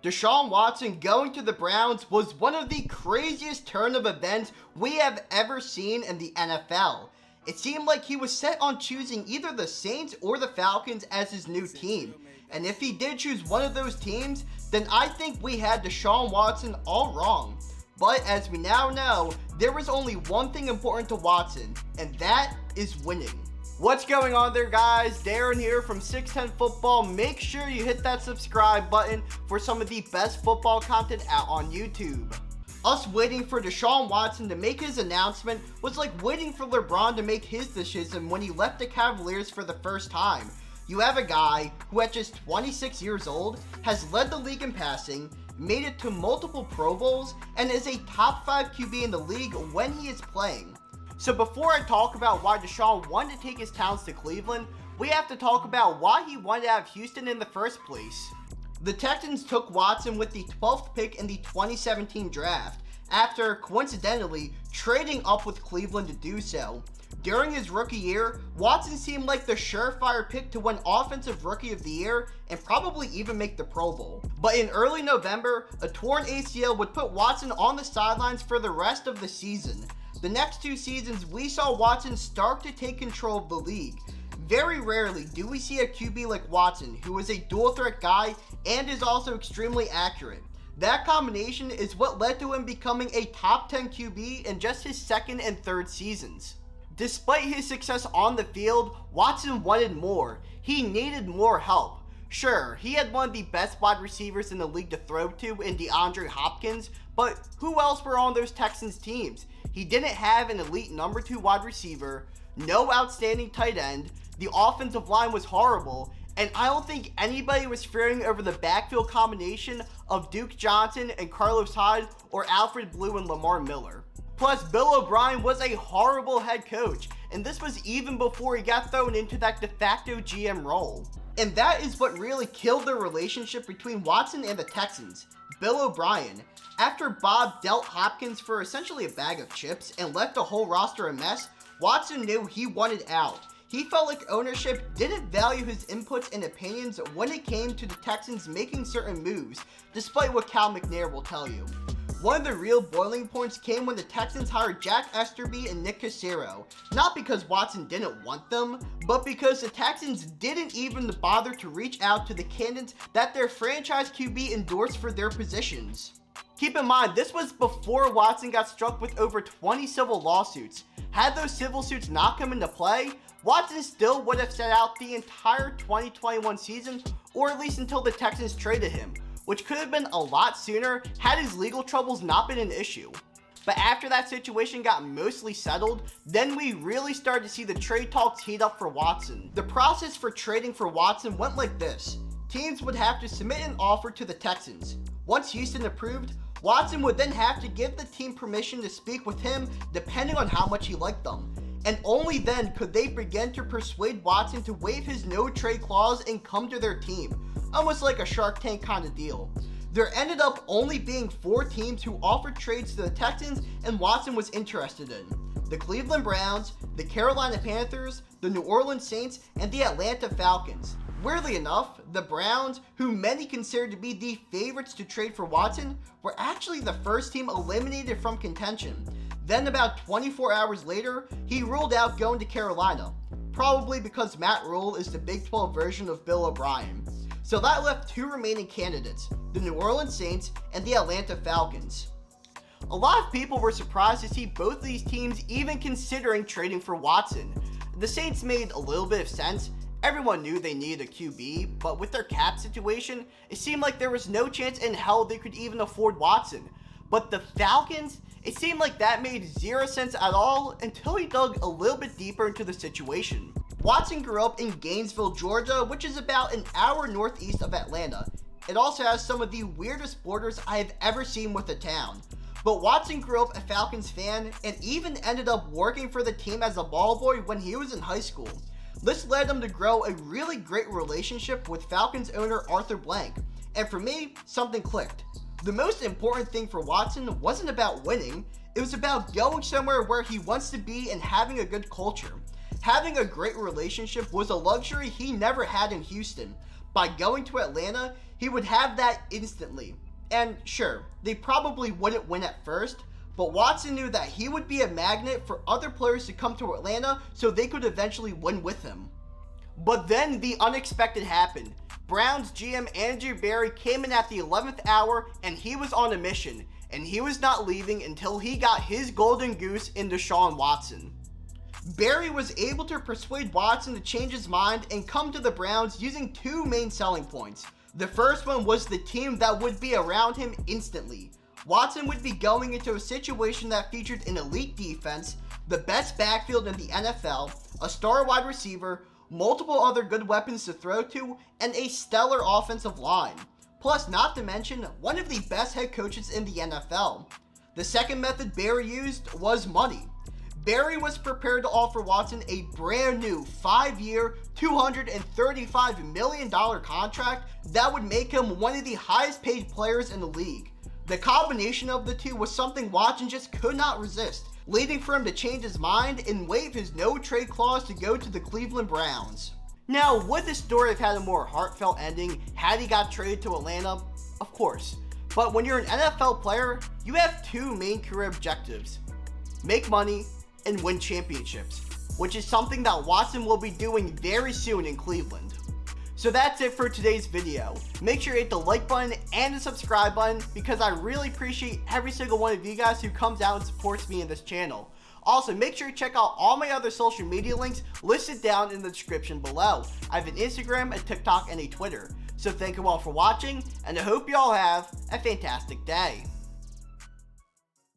Deshaun Watson going to the Browns was one of the craziest turn of events we have ever seen in the NFL. It seemed like he was set on choosing either the Saints or the Falcons as his new team. And if he did choose one of those teams, then I think we had Deshaun Watson all wrong. But as we now know, there was only one thing important to Watson, and that is winning. What's going on there, guys? Darren here from 610 Football. Make sure you hit that subscribe button for some of the best football content out on YouTube. Us waiting for Deshaun Watson to make his announcement was like waiting for LeBron to make his decision when he left the Cavaliers for the first time. You have a guy who at just 26 years old has led the league in passing, made it to multiple Pro Bowls, and is a top 5 QB in the league when he is playing. So before I talk about why Deshaun wanted to take his talents to Cleveland, we have to talk about why he wanted to have Houston in the first place. The Texans took Watson with the 12th pick in the 2017 draft, after coincidentally trading up with Cleveland to do so. During his rookie year, Watson seemed like the surefire pick to win Offensive Rookie of the Year and probably even make the Pro Bowl. But in early November, a torn ACL would put Watson on the sidelines for the rest of the season. The next 2 seasons, we saw Watson start to take control of the league. Very rarely do we see a QB like Watson, who is a dual threat guy and is also extremely accurate. That combination is what led to him becoming a top 10 QB in just his second and third seasons. Despite his success on the field, Watson wanted more. He needed more help. Sure, he had one of the best wide receivers in the league to throw to in DeAndre Hopkins, but who else were on those Texans teams? He didn't have an elite number 2 wide receiver, no outstanding tight end, the offensive line was horrible, and I don't think anybody was fearing over the backfield combination of Duke Johnson and Carlos Hyde or Alfred Blue and Lamar Miller. Plus, Bill O'Brien was a horrible head coach, and this was even before he got thrown into that de facto GM role. And that is what really killed the relationship between Watson and the Texans, Bill O'Brien. After Bob dealt Hopkins for essentially a bag of chips and left the whole roster a mess, Watson knew he wanted out. He felt like ownership didn't value his inputs and opinions when it came to the Texans making certain moves, despite what Cal McNair will tell you. One of the real boiling points came when the Texans hired Jack Esterby and Nick Cassero, not because Watson didn't want them, but because the Texans didn't even bother to reach out to the candidates that their franchise QB endorsed for their positions. Keep in mind, this was before Watson got struck with over 20 civil lawsuits. Had those civil suits not come into play, Watson still would have set out the entire 2021 season, or at least until the Texans traded him, which could have been a lot sooner had his legal troubles not been an issue. But after that situation got mostly settled, then we really started to see the trade talks heat up for Watson. The process for trading for Watson went like this. Teams would have to submit an offer to the Texans. Once Houston approved, Watson would then have to give the team permission to speak with him depending on how much he liked them. And only then could they begin to persuade Watson to waive his no-trade clause and come to their team. Almost like a Shark Tank kind of deal. There ended up only being 4 teams who offered trades to the Texans and Watson was interested in. The Cleveland Browns, the Carolina Panthers, the New Orleans Saints, and the Atlanta Falcons. Weirdly enough, the Browns, who many considered to be the favorites to trade for Watson, were actually the first team eliminated from contention. Then about 24 hours later, he ruled out going to Carolina, probably because Matt Rule is the Big 12 version of Bill O'Brien. So that left 2 remaining candidates, the New Orleans Saints and the Atlanta Falcons. A lot of people were surprised to see both of these teams even considering trading for Watson. The Saints made a little bit of sense. Everyone knew they needed a QB, but with their cap situation, it seemed like there was no chance in hell they could even afford Watson. But the Falcons, it seemed like that made 0 sense at all until he dug a little bit deeper into the situation. Watson grew up in Gainesville, Georgia, which is about an hour northeast of Atlanta. It also has some of the weirdest borders I have ever seen with a town. But Watson grew up a Falcons fan and even ended up working for the team as a ball boy when he was in high school. This led him to grow a really great relationship with Falcons owner Arthur Blank, and for me, something clicked. The most important thing for Watson wasn't about winning, it was about going somewhere where he wants to be and having a good culture. Having a great relationship was a luxury he never had in Houston, by going to Atlanta, he would have that instantly. And sure, they probably wouldn't win at first, but Watson knew that he would be a magnet for other players to come to Atlanta so they could eventually win with him. But then the unexpected happened. Browns GM Andrew Berry came in at the 11th hour and he was on a mission, and he was not leaving until he got his golden goose in Deshaun Watson. Berry was able to persuade Watson to change his mind and come to the Browns using two main selling points. The first one was the team that would be around him instantly. Watson would be going into a situation that featured an elite defense, the best backfield in the NFL, a star wide receiver, multiple other good weapons to throw to, and a stellar offensive line. Plus, not to mention, one of the best head coaches in the NFL. The second method Berry used was money. Berry was prepared to offer Watson a brand new 5-year, $235 million contract that would make him one of the highest paid players in the league. The combination of the two was something Watson just could not resist, leading for him to change his mind and waive his no-trade clause to go to the Cleveland Browns. Now, would this story have had a more heartfelt ending had he got traded to Atlanta? Of course. But when you're an NFL player, you have two main career objectives: make money and win championships, which is something that Watson will be doing very soon in Cleveland. So that's it for today's video. Make sure you hit the like button and the subscribe button because I really appreciate every single one of you guys who comes out and supports me in this channel. Also, make sure you check out all my other social media links listed down in the description below. I have an Instagram, a TikTok, and a Twitter. So thank you all for watching, and I hope you all have a fantastic day.